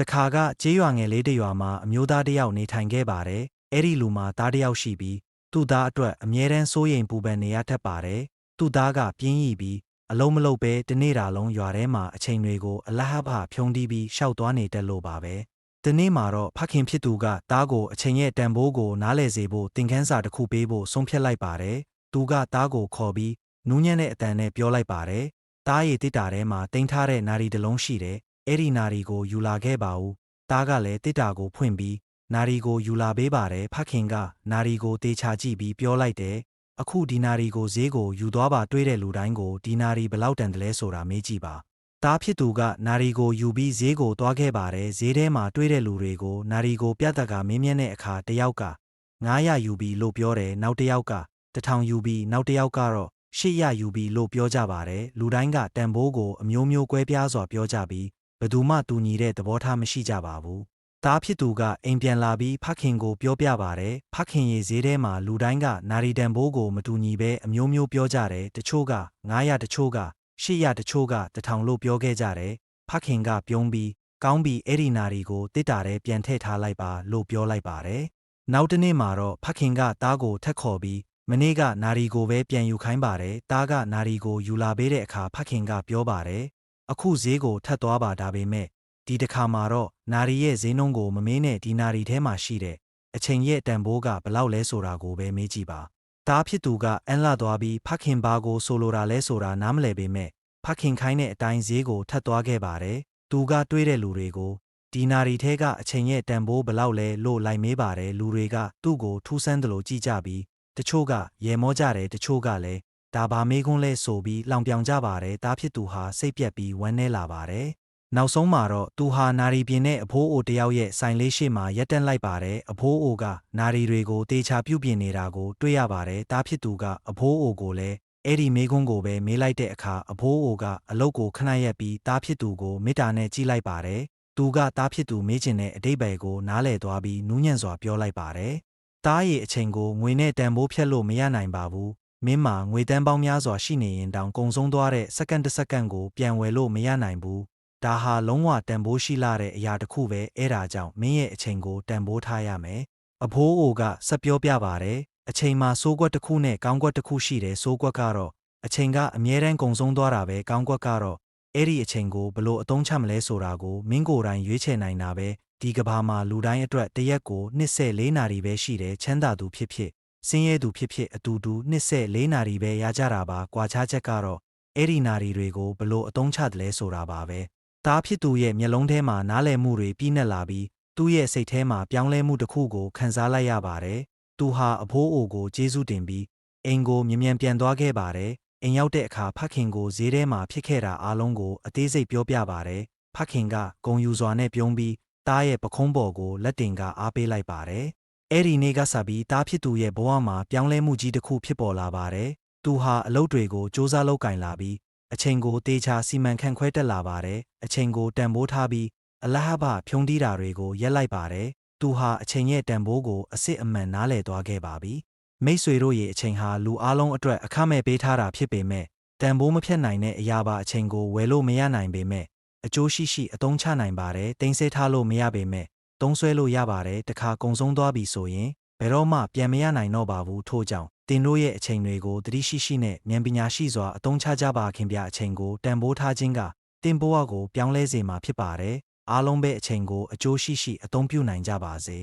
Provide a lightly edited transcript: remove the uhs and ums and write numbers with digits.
တခါကကျေးရွာငယ်လေးတစ်ရွာမှာအမျိုးသားတစ်ယောက်နေထိုင်ခဲ့ပါတယ်။အဲ့ဒီလူမှာသားတစ်ယောက်ရှိပြီးသူ့သားအတွက်အမြဲတမ်းစိုးရိမ်ပူပန်နေရတတ်ပါတယ်။သူ့သားကပြင်းရိပြီးအလုံးမလုံးပဲတနေ့တာလုံးရွာထဲမှာအချိန်တွေကိုအလဟဘဖြုံးတီးပြီးရှောက်သွားနေတတ်လို့ပါပဲ။ဒီနေ့မှာတော့ဖခင်ဖြစ်သူကသားကိုအချိန်ရဲ့တန်ဖိုးကိုနားလည်စေဖို့သင်ခန်းစာတစ်ခုပေးဖို့ဆုံးဖြတ်လိုက်ပါတယ်။သူကသားကိုခေါ်ပြီးနူးညံ့တဲ့အတန်နဲ့ပြောလိုက်ပါတယ်။သားရည်တစ်တာထဲမှာတင်ထားတဲ့နာရီတစ်လုံးရှိတယ်။အဲ့ဒီနာရီကိုယူလာခဲ့ပါဦး။သားကလည်းတစ်တာကိုဖွင့်ပြီးနာရီကိုယူလာပေးပါတယ်။ဖခင်ကနာရီကိုတေချာကြည့်ပြီးပြောလိုက်တယ်။အခုဒီနာရီကိုဈေးကိုယူသွားပါတွေးတဲ့လူတိုင်းကိုဒီနာရီဘယ်လောက်တန်တယ်လဲဆိုတာမေးကြည့်ပါ။သားဖြစ်သူကနာရီကိုယူပြီးဈေးကိုသွားခဲ့ပါတယ်။ဈေးထဲမှာတွေးတဲ့လူတွေကိုနာရီကိုပြတ်တက်ကမင်းမြန်းတဲ့အခါတယောက်က900ယူပြီးလို့ပြောတယ်။နောက်တစ်ယောက်က1000ယူပြီးနောက်တစ်ယောက်ကတော့800ယူပြီးလို့ပြောကြပါတယ်။လူတိုင်းကတန်ဖိုးကိုအမျိုးမျိုးကွဲပြားစွာပြောကြပြီးဘယ်သူမှတူညီတဲ့သဘောထားမရှိကြပါဘူး။သားဖြစ်သူကအိမ်ပြန်လာပြီးဖခင်ကိုပြောပြပါတယ်။ဖခင်ရဲ့ဈေးထဲမှာလူတိုင်းကနာရီတန်ဖိုးကိုမတူညီပဲအမျိုးမျိုးပြောကြတယ်။တချို့က900တချို့က800တချို့က1000လို့ပြောခဲ့ကြတယ်။ဖခင်ကပြုံးပြီးကောင်းပြီးအဲ့ဒီနာရီကိုတစ်တာထဲပြန်ထည့်ထားလိုက်ပါလို့ပြောလိုက်ပါတယ်။နောက်တစ်နေ့မှာတော့ဖခင်ကသားကိုထက်ခေါ်ပြီးမနေ့ကနာရီကိုပဲပြန်ယူခိုင်းပါတယ်။သားကနာရီကိုယူလာပေးတဲ့အခါဖခင်ကပြောပါတယ်။အခုဈေးကိုထပ်သွားပါဒါပေမဲ့ဒီတစ်ခါမှာတော့နာရီရဲ့ဈေးနှုန်းကိုမမေးနဲ့ဒီနာရီထဲမှာရှိတဲ့အချိန်ရဲ့တန်ဖိုးကဘယ်လောက်လဲဆိုတာကိုပဲမေးကြည့်ပါ။သားဖြစ်သူကအန်းလာသွားပြီးဖခင်ဘာကိုဆိုလိုတာလဲဆိုတာနားမလည်ပေမဲ့ဖခင်ခိုင်းတဲ့အတိုင်းဈေးကိုထပ်သွားခဲ့ပါတယ်။သူကတွေးတဲ့လူတွေကိုဒီနာရီထဲကအချိန်ရဲ့တန်ဖိုးဘယ်လောက်လဲလို့လိုက်မေးပါတယ်။လူတွေကသူ့ကိုထူးဆန်းတယ်လို့ကြည့်ကြပြီးတချို့ကရေမောကြတယ်တချို့ကလည်းဒါဘာမေးခွန်းလဲဆိုပြီးလောင်ပြောင်ကြပါတယ်။သားဖြစ်သူဟာစိတ်ပြက်ပြီးဝမ်းနည်းလာပါတယ်။နောက်ဆုံးမှာတော့သူဟာနာရီပြင်းတဲ့အဖိုးအိုတယောက်ရဲ့ဆိုင်လေးရှိမှရက်တက်လိုက်ပါတယ်။အဖိုးအိုကနာရီတွေကိုတေချာပြုတ်ပြင်နေတာကိုတွေ့ရပါတယ်။သားဖြစ်သူကအဖိုးအိုကိုလည်းအဲ့ဒီမေးခွန်းကိုပဲမေးလိုက်တဲ့အခါအဖိုးအိုကအလုတ်ကိုခဏရက်ပြီးသားဖြစ်သူကိုမေတ္တာနဲ့ကြည့်လိုက်ပါတယ်။သူကသားဖြစ်သူမေးချင်တဲ့အတိတ်ပဲကိုနားလည်သွားပြီးနူးညံ့စွာပြောလိုက်ပါတယ်။သားရဲ့အချိန်ကိုငွေနဲ့တန်ဖိုးဖြတ်လို့မရနိုင်ပါဘူး။မင်းမှာငွေတန်းပေါင်းများစွာရှိနေရင်တောင်ကုန်ဆုံးသွားတဲ့စက္ကန့်တစ်စက္ကန့်ကိုပြန်ဝယ်လို့မရနိုင်ဘူး။ဒါဟာလုံးဝတန်ဖိုးရှိလာတဲ့အရာတစ်ခုပဲအဲ့ဒါကြောင့်မင်းရဲ့အချိန်ကိုတန်ဖိုးထားရမယ်။အဖိုးအိုကဆက်ပြောပြပါတယ်။အချိန်မှာစိုးကွက်တစ်ခုနဲ့ကောင်းကွက်တစ်ခုရှိတယ်စိုးကွက်ကတော့အချိန်ကအမြဲတမ်းကုန်ဆုံးသွားတာပဲကောင်းကွက်ကတော့အဲ့ဒီအချိန်ကိုဘလို့အသုံးချမလဲဆိုတာကိုမင်းကိုယ်တိုင်ရွေးချယ်နိုင်တာပဲဒီကဘာမှာလူတိုင်းအတွက်တရက်ကို24နာရီပဲရှိတယ်ချမ်းသာသူဖြစ်ဖြစ်ဆင်းရဲသူဖြစ်ဖြစ်အတူတူ24နာရီပဲရကြတာပါကွာခြားချက်ကတော့အဲ့ဒီနာရီတွေကိုဘလို့အသုံးချတယ်လဲဆိုတာပါပဲသားဖြစ်သူရဲ့မျက်လုံးထဲမှာနားလည်မှုတွေပြည့်နှက်လာပြီးသူ့ရဲ့စိတ်ထဲမှာပြောင်းလဲမှုတစ်ခုကိုခံစားလိုက်ရပါတယ်သူဟာအဖိုးအိုကိုကျေးဇူးတင်ပြီးအိမ်ကိုမြန်ပြန်သွားခဲ့ပါတယ်အိမ်ရောက်တဲ့အခါဖခင်ကိုဈေးထဲမှာဖြစ်ခဲ့တာအားလုံးကိုအသေးစိတ်ပြောပြပါတယ်ဖခင်ကဂုဏ်ယူစွာနဲ့ပြုံးပြီးသားရဲ့ပခုံးပေါ်ကိုလက်တင်ကအားပေးလိုက်ပါတယ်အဲ့ဒီနေ့ကစပြီးသားဖြစ်သူရဲ့ဘဝမှာပြောင်းလဲမှုကြီးတစ်ခုဖြစ်ပေါ်လာပါတယ်သူဟာအလုပ်တွေကိုစ조사လုပ်ကင်လာပြီးအချိန်ကိုတေချာစီမံခန့်ခွဲတက်လာပါတယ်အချိန်ကိုတန်ဖိုးထားပြီးအလဟဘဖြုံးတီးတာတွေကိုရက်လိုက်ပါတယ်သူဟာအချိန်ရဲ့တန်ဖိုးကိုအစစ်အမှန်နားလည်သွားခဲ့ပါပြီမိတ်ဆွေတို့ရဲ့အချိန်ဟာလူအလုံးအတွက်အခမဲ့ပေးထားတာဖြစ်ပေမဲ့တန်ဖိုးမဖြတ်နိုင်တဲ့အရာပါအချိန်ကိုဝယ်လို့မရနိုင်ပေမဲ့အကျိုးရှိရှိအသုံးချနိုင်ပါတယ်တင်ဆက်ထားလို့မရပေမဲ့သုံးဆွဲလို့ရပါတယ်တခါကုံဆုံးသွားပြီဆိုရင်ဘယ်တော့မှပြန်မရနိုင်တော့ပါဘူးထို့ကြောင့်တင်တို့ရဲ့အချိန်တွေကိုသတိရှိရှိနဲ့ဉာဏ်ပညာရှိစွာအသုံးချကြပါခင်ဗျအချိန်ကိုတန်ဖိုးထားခြင်းကတင်ဘဝကိုပြောင်းလဲစေမှာဖြစ်ပါတယ်အားလုံးပဲအချိန်ကိုအကျိုးရှိရှိအသုံးပြုနိုင်ကြပါစေ